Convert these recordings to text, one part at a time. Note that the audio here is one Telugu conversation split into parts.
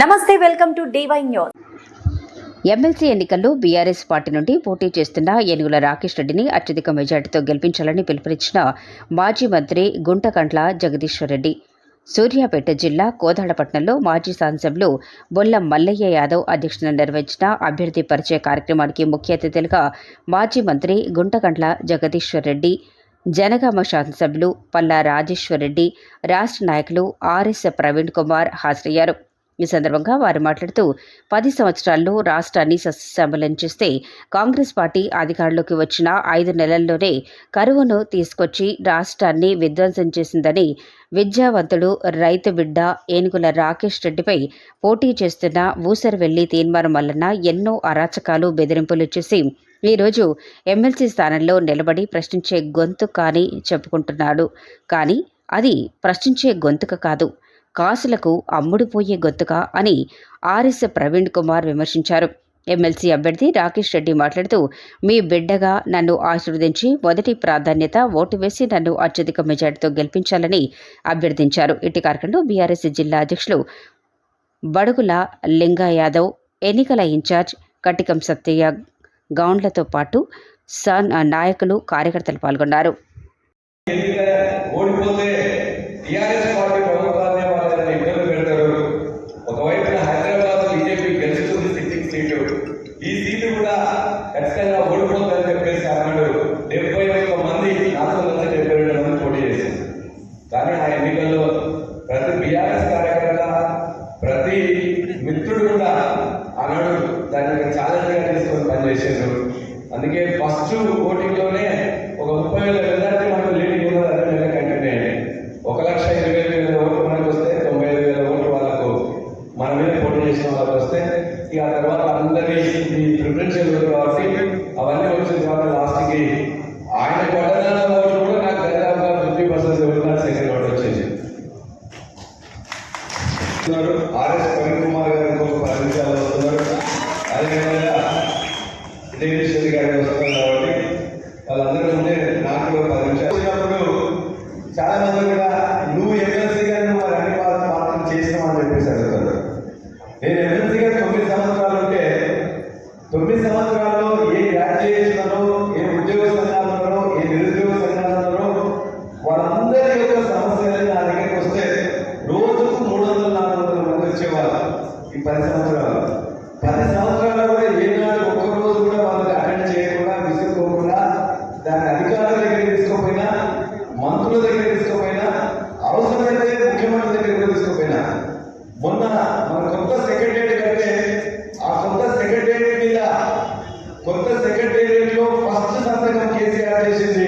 నమస్తే, welcome to DY news. MLC ఎన్నికల్లో బీఆర్ఎస్ పార్టీ నుండి పోటీ చేస్తున్న ఏనుగుల రాకేష్ రెడ్డిని అత్యధిక మెజార్టీతో గెలిపించాలని పిలుపునిచ్చిన మాజీ మంత్రి గుంటకండ్ల జగదీశ్వర్ రెడ్డి సూర్యాపేట జిల్లా కోదాడపట్నంలో మాజీ శాసనసభ్యులు బొల్ల మల్లయ్య యాదవ్ అధ్యక్షతన నిర్వహించిన అభ్యర్థి పరిచయ కార్యక్రమానికి ముఖ్య అతిథులుగా మాజీ మంత్రి గుంటకండ్ల జగదీశ్వర్ రెడ్డి, జనగామ శాసనసభ్యులు పల్లా రాజేశ్వర్ రెడ్డి, రాష్ట్ర నాయకులు ఆర్ఎస్ ప్రవీణ్ కుమార్ హాజరయ్యారు. ఈ సందర్భంగా వారు మాట్లాడుతూ 10 సంవత్సరాల్లో రాష్ట్రాన్ని సస్యశ్యామలం చేస్తే కాంగ్రెస్ పార్టీ అధికారంలోకి వచ్చిన 5 నెలల్లోనే కరువును తీసుకొచ్చి రాష్ట్రాన్ని విధ్వంసం చేసిందని, విద్యావంతుడు రైతు బిడ్డ ఏనుగుల రాకేష్ రెడ్డిపై పోటీ చేస్తున్న ఊసరవెల్లి తీన్మార్ మల్లన్న ఎన్నో అరాచకాలు, బెదిరింపులు చేసి ఈరోజు ఎమ్మెల్సీ స్థానంలో నిలబడి ప్రశ్నించే గొంతుక అని చెప్పుకుంటున్నాడు. కానీ అది ప్రశ్నించే గొంతుక కాదు, కాసులకు అమ్ముడుపోయే గొంతుక అని ఆర్ఎస్ ప్రవీణ్ కుమార్ విమర్శించారు. ఎమ్మెల్సీ అభ్యర్థి రాకేష్ రెడ్డి మాట్లాడుతూ, మీ బిడ్డగా నన్ను ఆశీర్వదించి మొదటి ప్రాధాన్యత ఓటు వేసి నన్ను అత్యధిక మెజార్టీతో గెలిపించాలని అభ్యర్థించారు. ఇటు కార్యక్రమంలో బీఆర్ఎస్ జిల్లా అధ్యక్షులు బడుగుల లింగా యాదవ్, ఎన్నికల ఇన్ఛార్జ్ కటికం సత్తయ్య గౌండ్లతో పాటు నాయకులు, కార్యకర్తలు పాల్గొన్నారు. ఒకవైపున హైదరాబాద్ బీజేపీ గెలుస్తుంది సిట్టింగ్ సీటు, ఈ సీటు కూడా ఖచ్చితంగా ఓడిపోతుందని చెప్పేసి అన్నాడు. 71 మంది 472 మంది పోటీ చేశారు. కానీ ఆ ఎన్నికల్లో ప్రతి బీఆర్ఎస్ కార్యకర్త, ప్రతి మిత్రుడు కూడా అన్నాడు దాన్ని ఛాలెంజ్ గా తీసుకొని పనిచేశారు. అందుకే ఫస్ట్ ఓటింగ్లోనే ఒక 30,000 మెజార్టీ మనకు లీడింగ్ ఉన్నది. అదే నెల కంటిన్యూ అయ్యింది. 1,25,000 ఓట్లు మనకు వస్తే 95,000 ఓట్లు వాళ్ళకు మన మీద పోటీ చేసిన వాళ్ళకి వస్తే ఇక ఆ తర్వాత అందరి ప్రిఫరెన్షియల్ ఓట్లు కాబట్టి అవన్నీ వచ్చిన తర్వాత లాస్ట్కి ఆయన పట్టణ ఓట్లు కూడా నాకు దాదాపుగా 50% ఓట్లు సెకండ్ ఓటు వచ్చేసి. ఆర్ఎస్ ప్రవీణ్ కుమార్ గారు ఇంకొక 10 నిమిషాలు వస్తున్నారు. అదేవిధంగా జగదీశ్వరి గారు వస్తున్నారు. కాబట్టి వాళ్ళందరూ ఉంటే నాకు కూడా 10 నిమిషాలు వచ్చినప్పుడు చాలా మంది కూడా నువ్వు ఎమ్మెల్సీగా నువ్వు అన్ని పాత్రలు చేసినావు అని చెప్పేసి అడుగుతారు. నేను ఎమ్మెల్సీగా 9 సంవత్సరాలు ఉంటే 9 సంవత్సరాల్లో ఏ గ్రాడ్యుయేషన్లో, ఏ ఉద్యోగ సంఘాలలో, ఏ నిరుద్యోగ సంఘాలలో వాళ్ళందరి యొక్క సమస్యలు నా దగ్గరికి వస్తే రోజుకు 300-400 మంది వచ్చేవాళ్ళు. ఈ 10 సంవత్సరాలు 10 సంవత్సరాల్లో కూడా ఏనాడు ఒక్కరోజు కూడా వాళ్ళకి అటెండ్ చేయకుండా, విసుక్కోకుండా, దాని అధికారుల దగ్గర తీసుకోపోయినా, మంత్రుల దగ్గర తీసుకోపోయినా, అవసరమైతే ముఖ్యమంత్రి దగ్గర తీసుకోపోయినా, మొన్న మన కొత్త సెక్రటేరియట్ కంటే ఆ కొత్త సెక్రటేరియట్ మీద కొత్త సెక్రటేరియట్ లో ఫస్ట్ సంతకం కేసీఆర్ చేసింది.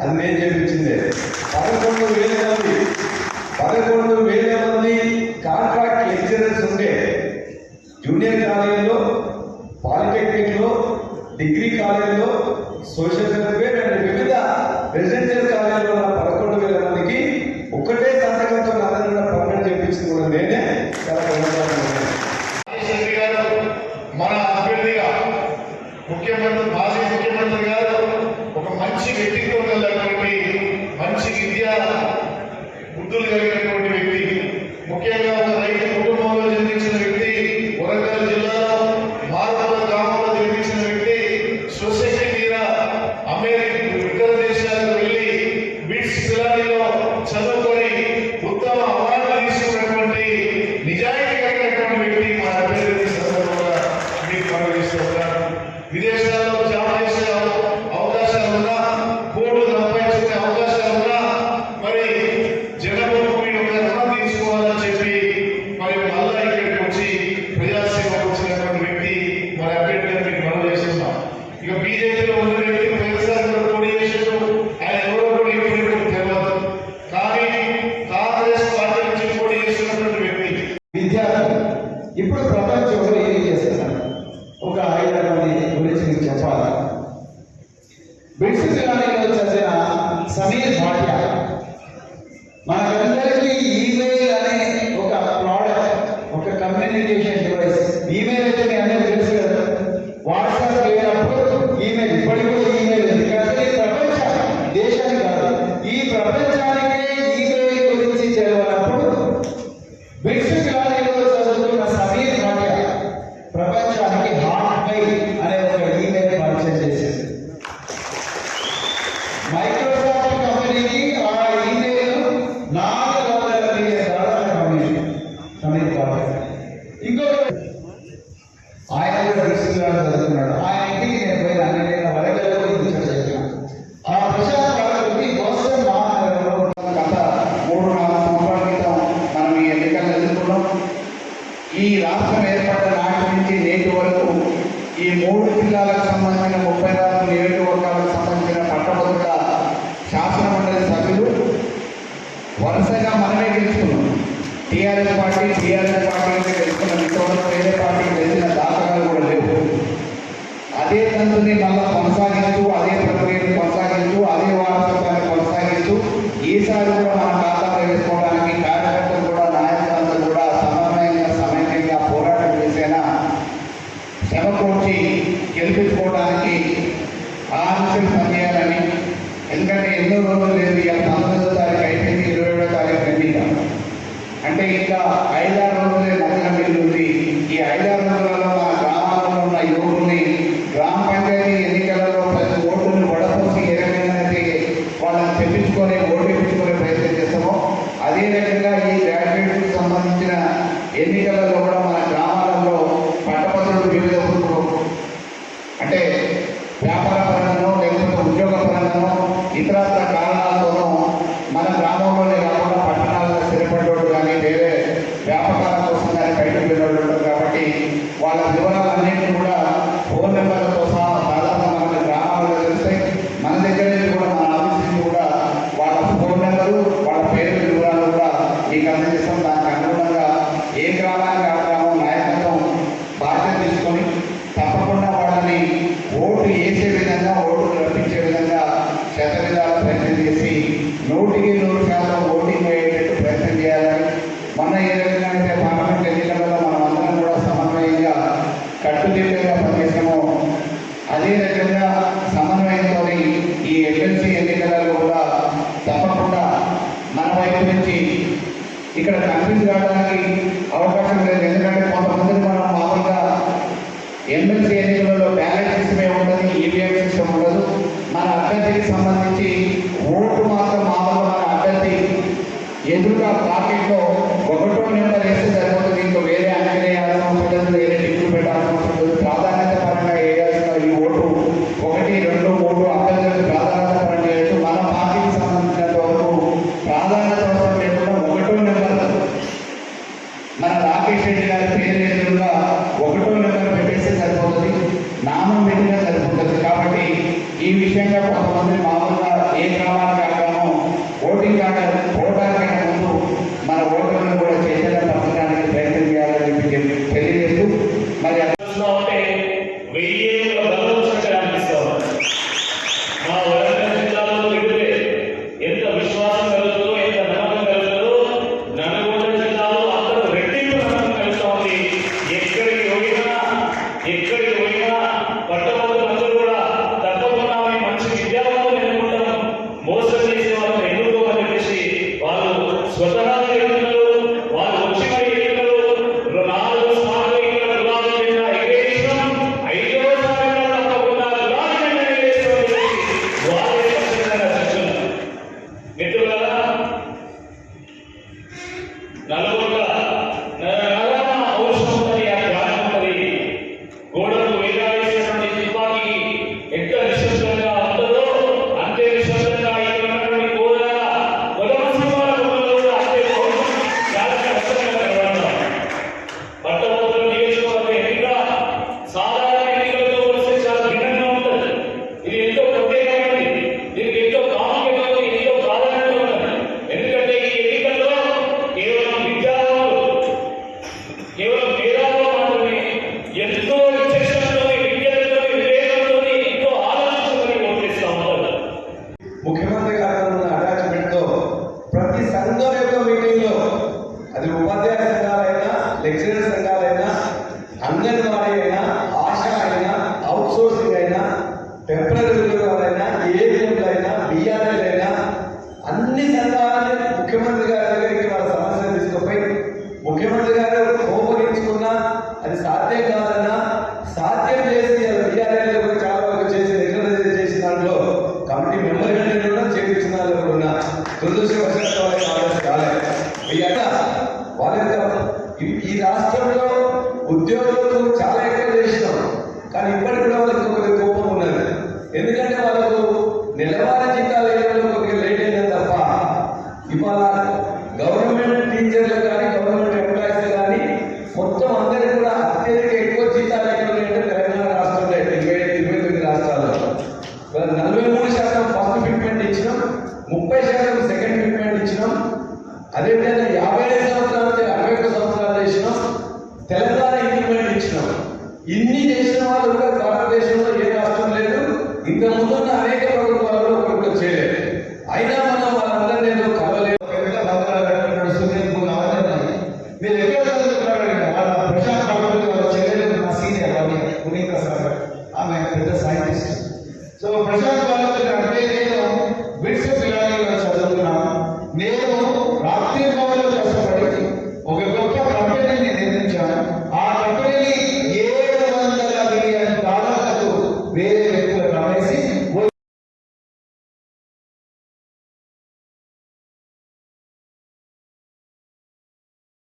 అది నేను చేపించిందే. 11,000 మంది కాంట్రాక్ట్ లెక్చరర్స్ ఉండే జూనియర్ కాలేజీలో, పాలిటెక్నిక్ లో, డిగ్రీ కాలేజీలో, సోషల్ వెల్ఫేర్ అండ్ వివిధ రెసిడెన్షియల్ కాలేజీలో ఉన్న 11,000 మందికి ఒక్కటే సంతకంతో అందరూ పర్మనెంట్ చేయించింది కూడా నేనే. చాలా మన అభ్యర్థిగా మాజీ ముఖ్యమంత్రి గారు ఒక మంచి వ్యక్తిత్వం కలిగినటువంటి, మంచి విద్యా బుద్ధులు కలిగినటువంటి వ్యక్తి, ముఖ్యంగా ఒక రైతు కుటుంబంలో జన్మించిన వ్యక్తి, వరంగల్ జిల్లాలో మార్పుల గ్రామంలో జన్మించిన వ్యక్తి, సొసైటీ మీద ఇతర దేశాలకు వెళ్ళి బిట్స్ పిల్లల్లో చదువుకొని ఉత్తమ అవార్డులు తీసుకున్నటువంటి నిజాయితీ కలిగినటువంటి వ్యక్తి మన అభ్యర్థి సందర్భంగా మీకు అనుభవిస్తున్నారు. విదేశాల్లో జాబ్ చేసే అవకాశాలు ఉన్నా, కోర్టు సంపాదించుకునే అవకాశాలు ఉన్నా, మరి జనభూమి యొక్క రుణం తీసుకోవాలని చెప్పి మరి మళ్ళా ఇక్కడికి వచ్చి ప్రజాసేవకు వచ్చినటువంటి వ్యక్తి మన అభ్యర్థిగా మీకు మనం చేస్తున్నాం. ఇక బీజేపీలో ఉన్న వ్యక్తి ప్రజాసేవలో పోటీ చేసాడు. ఆయన ఎవరో కూడా ఇప్పుడు తెలియదు. కానీ కాంగ్రెస్ పార్టీ నుంచి పోటీ చేస్తున్నటువంటి వ్యక్తి విద్యార్థులు ఇప్పుడు ప్రపంచంలో ఏం చేస్తున్నారు? ఒక 5 మంది గురించి మీకు చెప్పాలి. బిట్స్ కాలేజీలో చదివిన సమీర్ భాటియా మనకందరికీ ఈమెయిల్ అనే ఒక ప్రోడక్ట్, ఒక కమ్యూనికేషన్ డివైస్. ఈమెయిల్ అయితే మీ అందరికీ తెలుసు కదా. వాట్సాప్ లేనప్పుడు ఈమెయిల్, ఇప్పటికీ కూడా ఈమెయిల్ ఉంది. కానీ దేశానికి కాదు, ఈ ప్రపంచానికే ఈమెయిల్ గురించి తెలియనప్పుడు బిట్స్ కాలేజీలో చదువుతున్న వరుసగా మనమే గెలుచుకున్నాం. TRS party గెలుచుకున్నాం. ఇంతవరకు వేరే పార్టీ గెలిచిన దాఖలాలు కూడా లేవు. అదే తంతుని మళ్ళా కొనసాగిస్తూ, అదే ప్రక్రియను కొనసాగిస్తూ, అదే వారసత్వాన్ని కొనసాగిస్తూ ఈసారి కూడా మన ఖాతాలో వేసుకోవడానికి కార్యకర్తలు కూడా, నాయకులందరూ కూడా సమన్వయంగా పోరాటం చేసేనా శ్రమకూర్చి గెలిపించుకోవడానికి ఆంక్షలు పనిచేయాలని. ఎందుకంటే ఎన్నో రోజులు లేదు. ఇక 19వ తారీఖు అయిపోయింది, 27వ తారీఖు ఎన్నిక. అంటే ఇంకా 5-6 రోజులే మధ్యన మిగిలింది. ఈ 5-6 రోజులలో మన గ్రామాలలో ఉన్న యువకుల్ని గ్రామ పంచాయతీ ఎన్నికలలో ప్రతి ఓటుని వడపోసి ఏ రకంగానైతే వాళ్ళని తెప్పించుకొని ఓటేపించుకునే ప్రయత్నం చేస్తామో అదే రకంగా ఈ గ్రాడ్యుయేట్కి సంబంధించిన ఎన్నికలలో కూడా మన గ్రామాలలో పట్టభద్రులు వివిధ అంటే వ్యాపార పరంగానో లేకపోతే ఉద్యోగ పరంగానో ఇతరత్ర కారణాలతోనూ మన గ్రామంలోనే కాకుండా పట్టణాల్లో స్థిరపడేవాళ్ళు కానీ వేరే వ్యాపారాల కోసం కానీ బయటకు వెళ్ళేవాళ్ళు ఉంటారు. కాబట్టి వాళ్ళ వివరాలన్నింటినీ కూడా ఫోన్ నెంబర్లతో సహా దాదాపు మన గ్రామాల్లో తెలుస్తాయి. మన దగ్గర నుంచి కూడా మన ఆఫీస్ నుంచి కూడా వాళ్ళ ఫోన్ నెంబరు, వాళ్ళ పేరు వివరాలు కూడా మీకు అందజేస్తాం. దానికి అనుగుణంగా ఏ గ్రామానికి ఆ గ్రామం నాయకత్వం బాధ్యత తీసుకొని తప్పకుండా వాళ్ళని ఓటు వేసే విధంగా, ఓటు రప్పించే విధంగా శతవిధాల ప్రయత్నం చేసి 100% ఓటింగ్ అయ్యేటట్టు ప్రయత్నం చేయాలని. మొన్న ఏ విధంగా అయితే పార్లమెంట్ ఎన్నికలలో మనం అందరం కూడా సమన్వయంగా కట్టుదిట్టంగా పనిచేసామో అదే రకంగా సమన్వయంతో ఈ ఎమ్మెల్సీ ఎన్నికలలో కూడా తప్పకుండా మన వైపు నుంచి ఇక్కడ కన్ఫ్యూజ్ కావడానికి అవకాశం లేదు. ఎందుకంటే కొంతమందిని మనం మామూలుగా ఎమ్మెల్సీ ఎన్నికలలో బ్యాలెట్ సిస్టమే ఉంటుంది, ఈవీఎం సిస్టమ్ ఉండదు. మన అభ్యర్థికి సంబంధించి ఓటు మాత్రం మామూలుగా మన అభ్యర్థి ఎదురుగా పాకెట్లో 1వ నెంబర్ వేస్తే సరిపోతుంది. ఇంకా వేరే అంకెలు వేయాల్సిన అవసరం లేదు, వేరే టిక్కులు పెట్టాల్సిన అవసరం లేదు. ప్రాధాన్యత పరంగా వేయాల్సిన ఈ ఓటు 1, 2, 3 అభ్యర్థులకు ప్రాధాన్యత పరంగా వేయచ్చు. మన పార్టీకి సంబంధించినంత వరకు ప్రాధాన్యత అవసరం లేకుండా 1వ నెంబర్ మన రాకేష్ రెడ్డి గారి పేరు ఎదురుగా 1వ నెంబర్ పెట్టేస్తే సరిపోతుంది, నామం పెట్టినా సరిపోతుంది. కాబట్టి ఈ విషయంగా కొంతమంది మామూలుగా ఏ గ్రామానికి ఆ గ్రామం ఓటింగ్ ఓటానికైనా ముందు మన ఓటర్లను కూడా చైతన్యపరచడానికి ప్రయత్నం చేయాలని చెప్పి తెలియజేస్తూ మరి ఎంత విశ్వాసం కలుగుతుందో, ఎంత నమ్మకం కలుగుతుందో నన్నగోడ జిల్లాలో అందరూ రెట్టింపు నమ్మకం కలుగుతోంది. ఎక్కడికి పోయినా పట్టభద్రులందరూ కూడా తప్పకుండా మంచి విద్యావంతులు ఎన్నుకుంటాం, మోసం చేసే వాళ్ళని ఎన్నుకోమని చెప్పేసి వాళ్ళు స్వతహాగా ఎన్నుకలు, వాళ్ళు వచ్చి మరి ఎన్నికలు 4 సార్లు ఇక్కడ గులాబీ జెండా ఎగరేసినాం, 5వ సారి తప్పకుండా గులాబీ జెండా ఎగరేస్తామని వాళ్ళే ఖచ్చితంగా చెప్తున్నారు. మిత్రులారా, నలుగురు అవసరం ఉంటుంది, ఆ జ్ఞానం ఉంటుంది. గోడకు వేలాడేసినటువంటి తుపాకీ ఎంత నిశ్శబ్దంగా ఉంటుందో అంతే నిశ్శబ్దంగా ఇక్కడ ఉన్నటువంటి కొలమసింహాల గుణంలో కూడా అంతే చాలా కష్టంగా కనబడతాం. పట్టభద్రుల నియోజకవర్గ ఎన్నిక సాధారణ ఎన్నికలతో పోలిస్తే చాలా భిన్నంగా ఉంటుంది. ఇది ఎంతో ప్రత్యేకమైనది, దీనికి ఎంతో ప్రాముఖ్యత, ఎంతో ప్రాధాన్యత ఉంటుంది. ఎందుకంటే ఈ ఎన్నికల్లో కేవలం విద్యార్థులు, కేవలం మేధావులు మాత్రమే ఎంతో విచక్షణతో, విద్యతో, వివేకంతో, ఎంతో ఆలోచించుకొని ఓటేస్తూ ఉంటారు. ముఖ్యమంత్రి గారు ఉన్న అటాచ్మెంట్తో ప్రతి సంఘం యొక్క మీటింగ్లో, అది ఉపాధ్యాయ సంఘాలైనా, లెక్చరర్ సంఘాలైనా, అంగన్వాడీ అయినా, ఆశా అయినా, అవుట్ సోర్సింగ్ అయినా, టెంపరీ ఉద్యోగాలైనా, ఏజెంట్లైనా, బీఆర్ఎల్ అయినా అన్ని సంఘాలని ముఖ్యమంత్రి గారి దగ్గరికి వాళ్ళ సమస్యలు తీసుకుపోయి ముఖ్యమంత్రి గారు కోపగించుకున్నా అది సాధ్యం కాదన్నా సాధ్యం చేసి బీఆర్ఎల్ చాలా వరకు చేసి రికగ్నైజ్ చేసిన దాంట్లో కమిటీ మెంబర్గా కూడా చేయించిన వాళ్ళు కూడా ఉన్నా. దురదృష్టవశాత్తు వాళ్ళకి ఆలోచన కాలేదు. వాళ్ళ ఈ రాష్ట్రంలో ఉద్యోగులకు చాలా ఎక్కువ చేసినాం, కానీ ఇప్పటికి కూడా వాళ్ళకి కొద్దిగా కోపం ఉన్నది. ఎందుకంటే వాళ్ళకు నెలవారీ జీతాలు వేయడంలో కొద్దిగా లేట్ అయిందని తప్ప ఇవాళ గవర్నమెంట్ టీచర్లు కానీ, గవర్నమెంట్ ఎంప్లాయీస్ కానీ మొత్తం అందరికీ కూడా అత్యధిక ఎక్కువ జీతాలు ఎక్కడ అంటే తెలంగాణ రాష్ట్రంలో 29 రాష్ట్రాల్లో 43% ఫస్ట్ ఫిట్మెంట్ ఇచ్చినాం, 30% సెకండ్ ఫిట్మెంట్ ఇచ్చినాం, అదేవిధంగా 55 సంవత్సరాలు 61 సంవత్సరాలు చేసినాం. తెలంగాణ ఇండిపెండెంట్ ఇచ్చినాం. ఇన్ని చేసిన వాళ్ళు కూడా భారతదేశంలో ఏ రాష్ట్రం లేదు. ఇంకా ముందున్న అనేక ప్రభుత్వాలలో ఒకటి కూడా చేయలేదు. అయినా మనం వాళ్ళందరినీ ఏదో కలవలేదు. మీరు ఎక్కడ చదువుకున్నారు? వాళ్ళ ప్రశాంత్ ప్రభుత్వం వాళ్ళ చెల్లెలు నా సీనియర్ పునీత సార్, ఆమె పెద్ద సైంటిస్ట్. సో ప్రశాంత్ వాళ్ళకి అంటే నేను బిట్స్ పిల్లలు చదువుతున్నాను. నేను రాత్రి భవన్లో కష్టపడి